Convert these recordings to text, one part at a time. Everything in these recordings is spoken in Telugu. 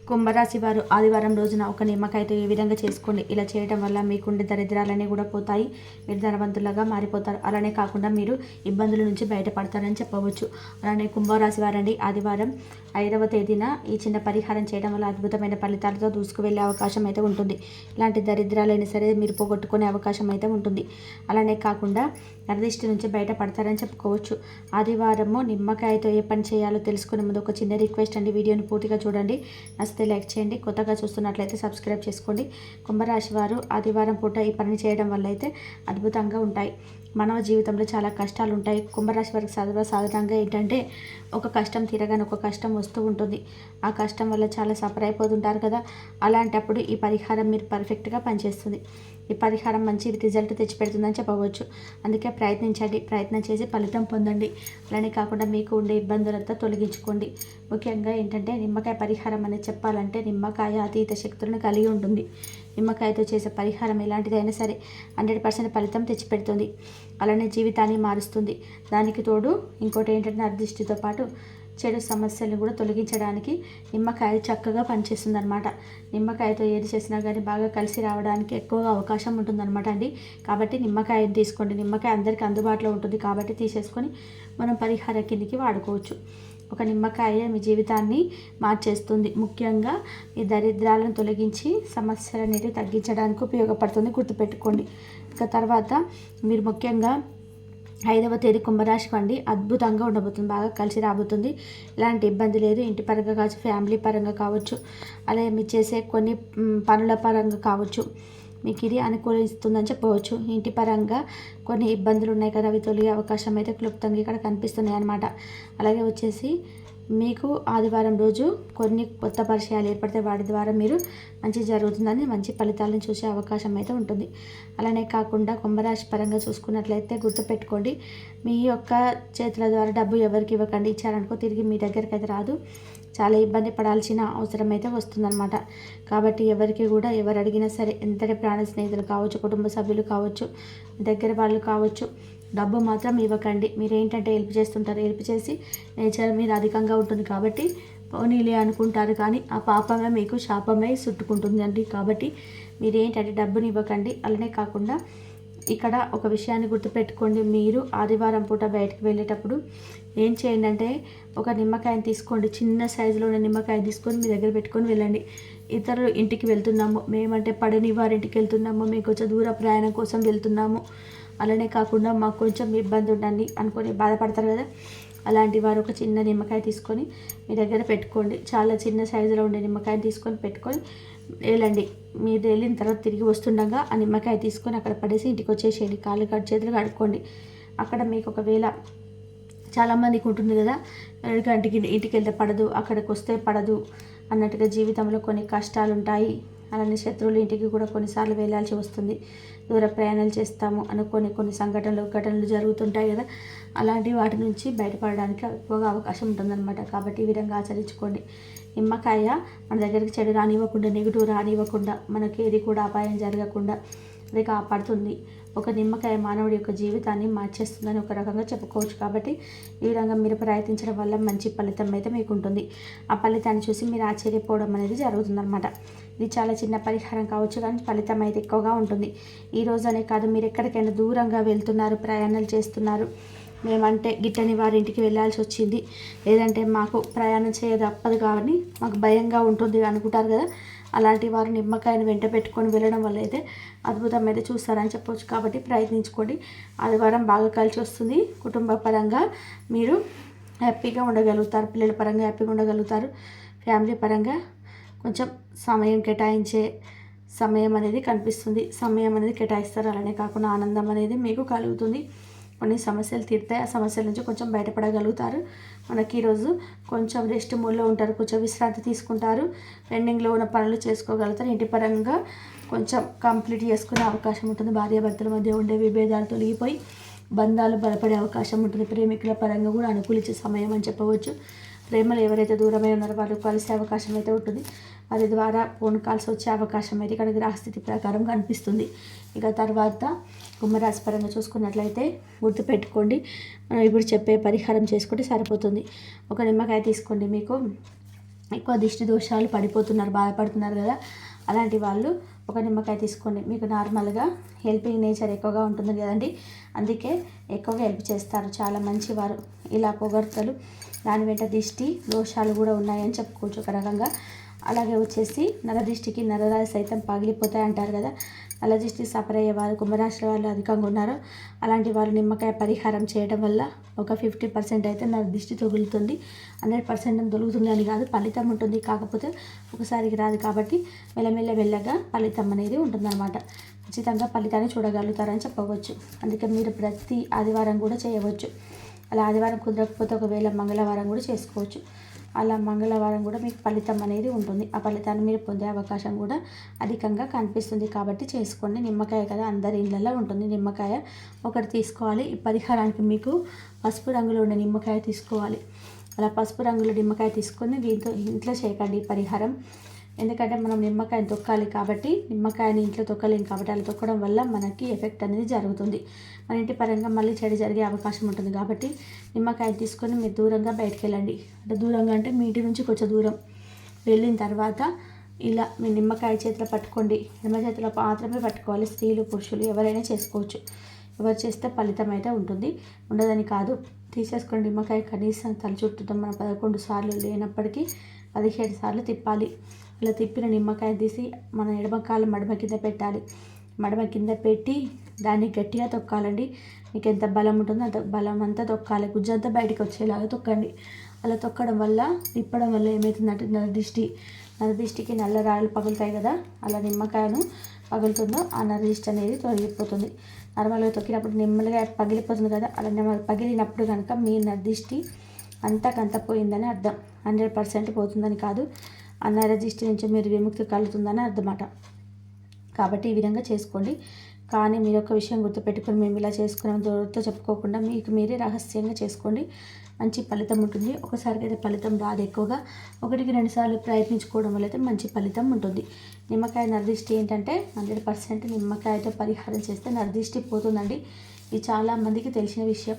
కుంభరాశి వారు ఆదివారం రోజున ఒక నిమ్మకాయతో ఈ విధంగా చేసుకోండి. ఇలా చేయడం వల్ల మీకుండే దరిద్రాలన్నీ కూడా పోతాయి. మీరు ధనవంతులుగా మారిపోతారు. అలానే కాకుండా మీరు ఇబ్బందుల నుంచి బయటపడతారని చెప్పవచ్చు. అలానే కుంభరాశి వారండి, ఆదివారం 5వ తేదీన ఈ చిన్న పరిహారం చేయడం వల్ల అద్భుతమైన ఫలితాలతో దూసుకువెళ్ళే అవకాశం అయితే ఉంటుంది. ఇలాంటి దరిద్రాలైనా సరే మీరు పోగొట్టుకునే అవకాశం అయితే ఉంటుంది. అలానే కాకుండా నరదిష్టి నుంచి బయటపడతారని చెప్పుకోవచ్చు. ఆదివారము నిమ్మకాయతో ఏ పని చేయాలో తెలుసుకునే ముందు ఒక చిన్న రిక్వెస్ట్ అండి, వీడియోని పూర్తిగా చూడండి. నచ్చితే లైక్ చేయండి. కొత్తగా చూస్తున్నట్లయితే సబ్స్క్రైబ్ చేసుకోండి. కుంభరాశి వారు ఆదివారం పూట ఈ పని చేయడం వల్ల అయితే అద్భుతంగా ఉంటాయి. మానవ జీవితంలో చాలా కష్టాలు ఉంటాయి. కుంభరాశి వారికి సాధారణంగా ఏంటంటే ఒక కష్టం తీరగానే ఒక కష్టం వస్తూ ఉంటుంది. ఆ కష్టం వల్ల చాలా సఫర్ అయిపోతుంటారు కదా. అలాంటప్పుడు ఈ పరిహారం మీరు పర్ఫెక్ట్గా పనిచేస్తుంది. ఈ పరిహారం మంచి రిజల్ట్ తెచ్చిపెడుతుందని చెప్పవచ్చు. అందుకే ప్రయత్నించండి. ప్రయత్నం చేసి ఫలితం పొందండి. అలానే కాకుండా మీకు ఉండే ఇబ్బందులంతా తొలగించుకోండి. ముఖ్యంగా ఏంటంటే నిమ్మకాయ పరిహారం అనేది చెప్పాలంటే నిమ్మకాయ అతీత శక్తులను కలిగి ఉంటుంది. నిమ్మకాయతో చేసే పరిహారం ఎలాంటిదైనా సరే 100% ఫలితం తెచ్చిపెడుతుంది. అలానే జీవితాన్ని మారుస్తుంది. దానికి తోడు ఇంకోటి ఏంటంటే నరదిష్టితో పాటు చెడు సమస్యలను కూడా తొలగించడానికి నిమ్మకాయ చక్కగా పనిచేస్తుంది అనమాట. నిమ్మకాయతో ఏది చేసినా కానీ బాగా కలిసి రావడానికి ఎక్కువగా అవకాశం ఉంటుందన్నమాట అండి. కాబట్టి నిమ్మకాయని తీసుకోండి. నిమ్మకాయ అందరికీ అందుబాటులో ఉంటుంది కాబట్టి తీసేసుకొని మనం పరిహార కిందికి వాడుకోవచ్చు. ఒక నిమ్మకాయ మీ జీవితాన్ని మార్చేస్తుంది. ముఖ్యంగా ఈ దరిద్రాలను తొలగించి సమస్యలు అనేవి తగ్గించడానికి ఉపయోగపడుతుంది, గుర్తుపెట్టుకోండి. ఇక తర్వాత మీరు ముఖ్యంగా 5వ తేదీ కుంభరాశికి అండి అద్భుతంగా ఉండబోతుంది. బాగా కలిసి రాబోతుంది. ఎలాంటి ఇబ్బంది లేదు. ఇంటి పరంగా కావచ్చు, ఫ్యామిలీ పరంగా కావచ్చు, అలాగే మీరు చేసే కొన్ని పనుల పరంగా కావచ్చు, మీకు ఇది అనుకూలిస్తుందని చెప్పవచ్చు. ఇంటి పరంగా కొన్ని ఇబ్బందులు ఉన్నాయి కదా, అవి తొలగే అవకాశం అయితే క్లుప్తంగా ఇక్కడ కనిపిస్తున్నాయి అన్నమాట. అలాగే వచ్చేసి మీకు ఆదివారం రోజు కొన్ని కొత్త పరిచయాలు ఏర్పడితే వాటి ద్వారా మీరు మంచి జరుగుతుందని మంచి ఫలితాలను చూసే అవకాశం అయితే ఉంటుంది. అలానే కాకుండా కుంభరాశి పరంగా చూసుకున్నట్లయితే గుర్తుపెట్టుకోండి, మీ యొక్క చేతుల ద్వారా డబ్బు ఎవరికి ఇవ్వకండి. ఇచ్చారనుకో తిరిగి మీ దగ్గరికి అయితే రాదు. చాలా ఇబ్బంది పడాల్సిన అవసరం అయితే వస్తుందన్నమాట. కాబట్టి ఎవరికి కూడా ఎవరు అడిగినా సరే, ఎంతటి ప్రాణ స్నేహితులు కావచ్చు, కుటుంబ సభ్యులు కావచ్చు, దగ్గర వాళ్ళు కావచ్చు, డబ్బు మాత్రం ఇవ్వకండి. మీరు ఏంటంటే హెల్ప్ చేస్తుంటారు. హెల్ప్ చేసి నేచర్ మీద అధికంగా ఉంటుంది కాబట్టి పోనీలే అనుకుంటారు, కానీ ఆ పాపమే మీకు శాపమై చుట్టుకుంటుందండి. కాబట్టి మీరు ఏంటంటే డబ్బుని ఇవ్వకండి. అలానే కాకుండా ఇక్కడ ఒక విషయాన్ని గుర్తుపెట్టుకోండి, మీరు ఆదివారం పూట బయటకు వెళ్ళేటప్పుడు ఏం చేయండి అంటే ఒక నిమ్మకాయని తీసుకోండి. చిన్న సైజులో ఉన్న నిమ్మకాయ తీసుకొని మీ దగ్గర పెట్టుకొని వెళ్ళండి. ఇతరులు ఇంటికి వెళ్తున్నాము, మేమంటే పడని వారింటికి వెళ్తున్నాము, మీకు కొంచెం దూర ప్రయాణం కోసం వెళ్తున్నాము, అలానే కాకుండా మాకు కొంచెం ఇబ్బంది ఉండండి అనుకొని బాధపడతారు కదా, అలాంటి వారు ఒక చిన్న నిమ్మకాయ తీసుకొని మీ దగ్గర పెట్టుకోండి. చాలా చిన్న సైజులో ఉండే నిమ్మకాయ తీసుకొని పెట్టుకొని వెళ్ళండి. మీరు వెళ్ళిన తర్వాత తిరిగి వస్తుండగా ఆ నిమ్మకాయ తీసుకొని అక్కడ పడేసి ఇంటికి వచ్చేసేయండి. కాళ్ళు చేతులు కడుక్కోండి. అక్కడ మీకు ఒకవేళ చాలామందికి ఉంటుంది కదా, ఇంటికి వెళ్తే పడదు, అక్కడికి వస్తే పడదు అన్నట్టుగా జీవితంలో కొన్ని కష్టాలు ఉంటాయి. అలానే శత్రువుల ఇంటికి కూడా కొన్నిసార్లు వెళ్ళాల్సి వస్తుంది. దూర ప్రయాణాలు చేస్తాము అనుకొని కొన్ని ఘటనలు జరుగుతుంటాయి కదా, అలాంటి వాటి నుంచి బయటపడడానికి ఎక్కువగా అవకాశం ఉంటుందన్నమాట. కాబట్టి ఈ విధంగా ఆచరించుకోండి. నిమ్మకాయ మన దగ్గరికి చెడు రానివ్వకుండా, నెగిటివ్ రానివ్వకుండా, మనకి ఏది కూడా అపాయం జరగకుండా అది కాపాడుతుంది. ఒక నిమ్మకాయ మానవుడి యొక్క జీవితాన్ని మార్చేస్తుందని ఒక రకంగా చెప్పుకోవచ్చు. కాబట్టి ఈ విధంగా మీరు ప్రయత్నించడం వల్ల మంచి ఫలితం అయితే మీకు ఉంటుంది. ఆ ఫలితాన్ని చూసి మీరు ఆశ్చర్యపోవడం అనేది జరుగుతుందన్నమాట. ఇది చాలా చిన్న పరిహారం కావచ్చు, కానీ ఫలితం అయితే ఎక్కువగా ఉంటుంది. ఈ రోజనే కాదు, మీరు ఎక్కడికైనా దూరంగా వెళ్తున్నారు, ప్రయాణాలు చేస్తున్నారు, మేమంటే గిట్టని వారి ఇంటికి వెళ్ళాల్సి వచ్చింది, లేదంటే మాకు ప్రయాణం చేయ తప్పదు కాబట్టి మాకు భయంగా ఉంటుంది అనుకుంటారు కదా, అలాంటి వారు నిమ్మకాయను వెంట పెట్టుకొని వెళ్ళడం వల్ల అయితే అద్భుతం అయితే చూస్తారని చెప్పవచ్చు. కాబట్టి ప్రయత్నించుకోండి. ఆదివారం బాగా కలిసి వస్తుంది. కుటుంబ పరంగా మీరు హ్యాపీగా ఉండగలుగుతారు, పిల్లల పరంగా హ్యాపీగా ఉండగలుగుతారు, ఫ్యామిలీ పరంగా కొంచెం సమయం కేటాయించే సమయం అనేది కనిపిస్తుంది. సమయం అనేది కేటాయిస్తారు. అలానే కాకుండా ఆనందం అనేది మీకు కలుగుతుంది. కొన్ని సమస్యలు తీరుతాయి. ఆ సమస్యల నుంచి కొంచెం బయటపడగలుగుతారు. మనకి ఈరోజు కొంచెం రెస్ట్ మూడ్లో ఉంటారు, కొంచెం విశ్రాంతి తీసుకుంటారు, పెండింగ్లో ఉన్న పనులు చేసుకోగలుగుతారు. ఇంటి పరంగా కొంచెం కంప్లీట్ చేసుకునే అవకాశం ఉంటుంది. భార్యాభర్తల మధ్య ఉండే విభేదాలు తొలగిపోయి బంధాలు బలపడే అవకాశం ఉంటుంది. ప్రేమికుల పరంగా కూడా అనుకూలించే సమయం అని చెప్పవచ్చు. ప్రేమలు ఎవరైతే దూరమై ఉన్నారో వాళ్ళు కలిసే అవకాశం అయితే ఉంటుంది. వారి ద్వారా ఫోన్ కాల్స్ వచ్చే అవకాశం అయితే ఇక్కడ గ్రహస్థితి ప్రకారం కనిపిస్తుంది. ఇక తర్వాత కుంభరాశి పరంగా చూసుకున్నట్లయితే గుర్తుపెట్టుకోండి, మనం ఇప్పుడు చెప్పే పరిహారం చేసుకుంటే సరిపోతుంది. ఒక నిమ్మకాయ తీసుకోండి. మీకు ఎక్కువ దిష్టి దోషాలు పడిపోతున్నారు, బాధపడుతున్నారు కదా, అలాంటి వాళ్ళు ఒక నిమ్మకాయ తీసుకోండి. మీకు నార్మల్గా హెల్పింగ్ నేచర్ ఎక్కువగా ఉంటుంది కదండి, అందుకే ఎక్కువగా హెల్ప్ చేస్తారు, చాలా మంచివారు. ఇలా పొగడ్తలు, దాని వెంట దిష్టి దోషాలు కూడా ఉన్నాయని చెప్పుకోవచ్చు ఒక రకంగా. అలాగే వచ్చేసి నరదిష్టికి నరరాయి సైతం పగిలిపోతాయి అంటారు కదా, నరదిష్టి సఫర్ అయ్యే వారు కుంభరాశి వాళ్ళు అధికంగా ఉన్నారు. అలాంటి వారు నిమ్మకాయ పరిహారం చేయడం వల్ల ఒక 50% అయితే నరదిష్టి తగులుతుంది. 100% తొలుగుతుంది అని కాదు, ఫలితం ఉంటుంది. కాకపోతే ఒకసారికి రాదు కాబట్టి మెల్లగా ఫలితం అనేది ఉంటుందన్నమాట. ఖచ్చితంగా ఫలితాన్ని చూడగలుగుతారని చెప్పవచ్చు. అందుకే మీరు ప్రతి ఆదివారం కూడా చేయవచ్చు. అలా ఆదివారం కుదరకపోతే ఒకవేళ మంగళవారం కూడా చేసుకోవచ్చు. అలా మంగళవారం కూడా మీకు ఫలితం అనేది ఉంటుంది. ఆ ఫలితాన్ని మీరు పొందే అవకాశం కూడా అధికంగా కనిపిస్తుంది కాబట్టి చేసుకోండి. నిమ్మకాయ కదా, అందరి ఇళ్ళల్లో ఉంటుంది నిమ్మకాయ. ఒకటి తీసుకోవాలి. ఈ పరిహారానికి మీకు పసుపు రంగులో ఉండే నిమ్మకాయ తీసుకోవాలి. అలా పసుపు రంగులో నిమ్మకాయ తీసుకొని దీంతో ఇంట్లో చేయకండి ఈ పరిహారం. ఎందుకంటే మనం నిమ్మకాయని తొక్కాలి కాబట్టి, నిమ్మకాయని ఇంట్లో తొక్కలేం కాబట్టి అలా తొక్కడం వల్ల మనకి ఎఫెక్ట్ అనేది జరుగుతుంది. మన ఇంటి పరంగా మళ్ళీ చెడు జరిగే అవకాశం ఉంటుంది కాబట్టి నిమ్మకాయని తీసుకొని మీరు దూరంగా బయటకు వెళ్ళండి. అంటే దూరంగా అంటే మీ ఇంటి నుంచి కొంచెం దూరం వెళ్ళిన తర్వాత ఇలా మీ నిమ్మకాయ చేతిలో పట్టుకోండి. నిమ్మ చేతిలో మాత్రమే పట్టుకోవాలి. స్త్రీలు పురుషులు ఎవరైనా చేసుకోవచ్చు. ఎవరు చేస్తే ఫలితం అయితే ఉంటుంది, ఉండదని కాదు. తీసేసుకోండి నిమ్మకాయ. కనీసం తల చుట్టూ మన 11 సార్లు లేనప్పటికీ 17 సార్లు తిప్పాలి. ఇలా తిప్పిన నిమ్మకాయ తీసి మన ఎడమకాలు మడమ కింద పెట్టాలి. మడమ కింద పెట్టి దాన్ని గట్టిగా తొక్కాలండి. మీకు ఎంత బలం ఉంటుందో అంత బలం అంతా తొక్కాలి. గుజ్జంతా బయటకు వచ్చేలాగా తొక్కండి. అలా తొక్కడం వల్ల, తిప్పడం వల్ల ఏమవుతుందంటే నరదిష్టికి నల్ల రాళ్ళు పగులుతాయి కదా, అలా నిమ్మకాయను పగులుతుందో ఆ నరదిష్టి అనేది తొలగిపోతుంది. నార్మల్గా తొక్కినప్పుడు నెమ్మదిగా పగిలిపోతుంది కదా, అలా పగిలినప్పుడు కనుక మీ నరదిష్టి అంతకంత పోయిందని అర్థం. 100% పోతుందని కాదు, ఆ నరదిష్టి నుంచి మీరు విముక్తి కలుగుతుందని అర్థమాట. కాబట్టి ఈ విధంగా చేసుకోండి. కానీ మీరు ఒక విషయం గుర్తుపెట్టుకొని మేము ఇలా చేసుకున్నాం దూరంతో చెప్పుకోకుండా మీకు మీరే రహస్యంగా చేసుకోండి. మంచి ఫలితం ఉంటుంది. ఒకసారికి అయితే ఫలితం రాదు, ఎక్కువగా 1-2 సార్లు ప్రయత్నించుకోవడం వల్ల అయితే మంచి ఫలితం ఉంటుంది. నిమ్మకాయ నరదిష్టి ఏంటంటే 100% నిమ్మకాయతో పరిహారం చేస్తే నరదిష్టి పోతుందండి. ఇది చాలామందికి తెలిసిన విషయం,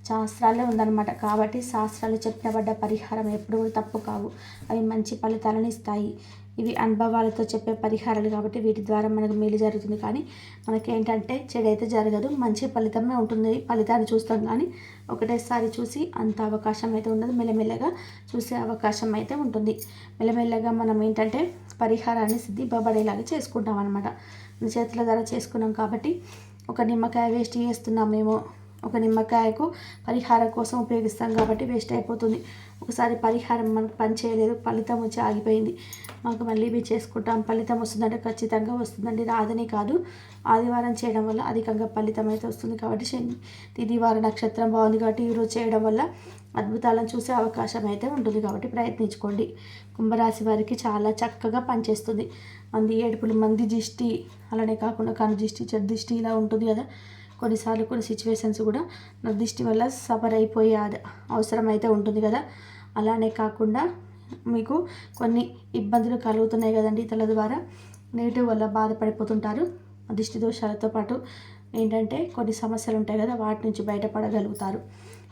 శాస్త్రాల్లో ఉందన్నమాట. కాబట్టి శాస్త్రాలు చెప్పబడ్డ పరిహారం ఎప్పుడు కూడా తప్పు కావు, అవి మంచి ఫలితాలను ఇస్తాయి. ఇవి అనుభవాలతో చెప్పే పరిహారాలు కాబట్టి వీటి ద్వారా మనకు మేలు జరుగుతుంది. కానీ మనకేంటంటే చెడు అయితే జరగదు, మంచి ఫలితమే ఉంటుంది. ఫలితాన్ని చూస్తాం కానీ ఒకటేసారి చూసి అంత అవకాశం అయితే ఉండదు. మెల్లమెల్లగా చూసే అవకాశం అయితే ఉంటుంది. మెల్లమెల్లగా మనం ఏంటంటే పరిహారాన్ని సిద్ధింపబడేలాగా చేసుకుంటాం అనమాట. మన చేతుల ద్వారా చేసుకున్నాం కాబట్టి ఒక నిమ్మకాయ వేస్ట్ చేస్తున్నామేమో, ఒక నిమ్మకాయకు పరిహారం కోసం ఉపయోగిస్తాం కాబట్టి వేస్ట్ అయిపోతుంది. ఒకసారి పరిహారం మనకు పని చేయలేదు, ఫలితం వచ్చి ఆగిపోయింది, మాకు మళ్ళీ ఇవి చేసుకుంటాం, ఫలితం వస్తుందంటే ఖచ్చితంగా వస్తుందండి, రాదని కాదు. ఆదివారం చేయడం వల్ల అధికంగా ఫలితం అయితే వస్తుంది. కాబట్టి తిదివార నక్షత్రం బాగుంది కాబట్టి ఈరోజు చేయడం వల్ల అద్భుతాలను చూసే అవకాశం అయితే ఉంటుంది. కాబట్టి ప్రయత్నించుకోండి. కుంభరాశి వారికి చాలా చక్కగా పనిచేస్తుంది. మంది ఏడుపులు, మంది దిష్టి, అలానే కాకుండా కను దిష్టి, చెడు దిష్టి ఇలా ఉంటుంది కదా. కొన్నిసార్లు కొన్ని సిచ్యువేషన్స్ కూడా నా దిష్టి వల్ల సఫర్ అయిపోయే అవసరం అయితే ఉంటుంది కదా. అలానే కాకుండా మీకు కొన్ని ఇబ్బందులు కలుగుతున్నాయి కదండి, తల ద్వారా నెగిటివ్ వల్ల బాధపడిపోతుంటారు. దిష్టి దోషాలతో పాటు ఏంటంటే కొన్ని సమస్యలు ఉంటాయి కదా, వాటి నుంచి బయటపడగలుగుతారు.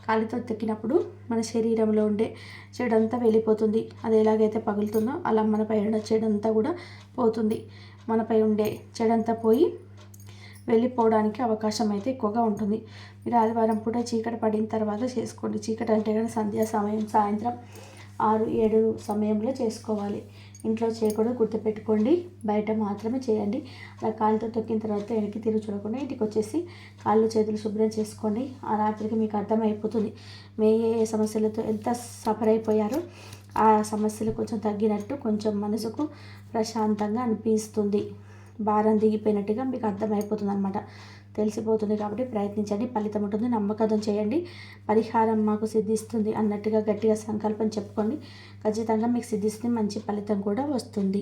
కాలితో తొక్కినప్పుడు మన శరీరంలో ఉండే చెడంతా వెళ్ళిపోతుంది. అది ఎలాగైతే పగులుతుందో అలా మనపై ఉండే చెడంతా కూడా పోతుంది. మనపై ఉండే చెడంతా పోయి వెళ్ళిపోవడానికి అవకాశం అయితే ఎక్కువగా ఉంటుంది. మీరు ఆదివారం పూట చీకటి పడిన తర్వాత చేసుకోండి. చీకటి అంటే కానీ సంధ్యా సమయం, సాయంత్రం 6-7 సమయంలో చేసుకోవాలి. ఇంట్లో చేయకూడదు, గుర్తుపెట్టుకోండి. బయట మాత్రమే చేయండి. అలా కాళ్ళతో తొక్కిన తర్వాత వెనక్కి తిరిగి చూడకుండా ఇంటికి వచ్చేసి కాళ్ళు చేతులు శుభ్రం చేసుకోండి. ఆ రాత్రికి మీకు అర్థమైపోతుంది మీ ఏ సమస్యలతో ఎంత సఫర్ అయిపోయారో. ఆ సమస్యలు కొంచెం తగ్గినట్టు, కొంచెం మనసుకు ప్రశాంతంగా అనిపిస్తుంది. భారం దిగిపోయినట్టుగా మీకు అర్థమైపోతుంది అనమాట, తెలిసిపోతుంది. కాబట్టి ప్రయత్నించండి, ఫలితం ఉంటుంది. నమ్మకంతో చేయండి. పరిహారం మాకు సిద్ధిస్తుంది అన్నట్టుగా గట్టిగా సంకల్పం చెప్పుకోండి. ఖచ్చితంగా మీకు సిద్ధిస్తుంది, మంచి ఫలితం కూడా వస్తుంది.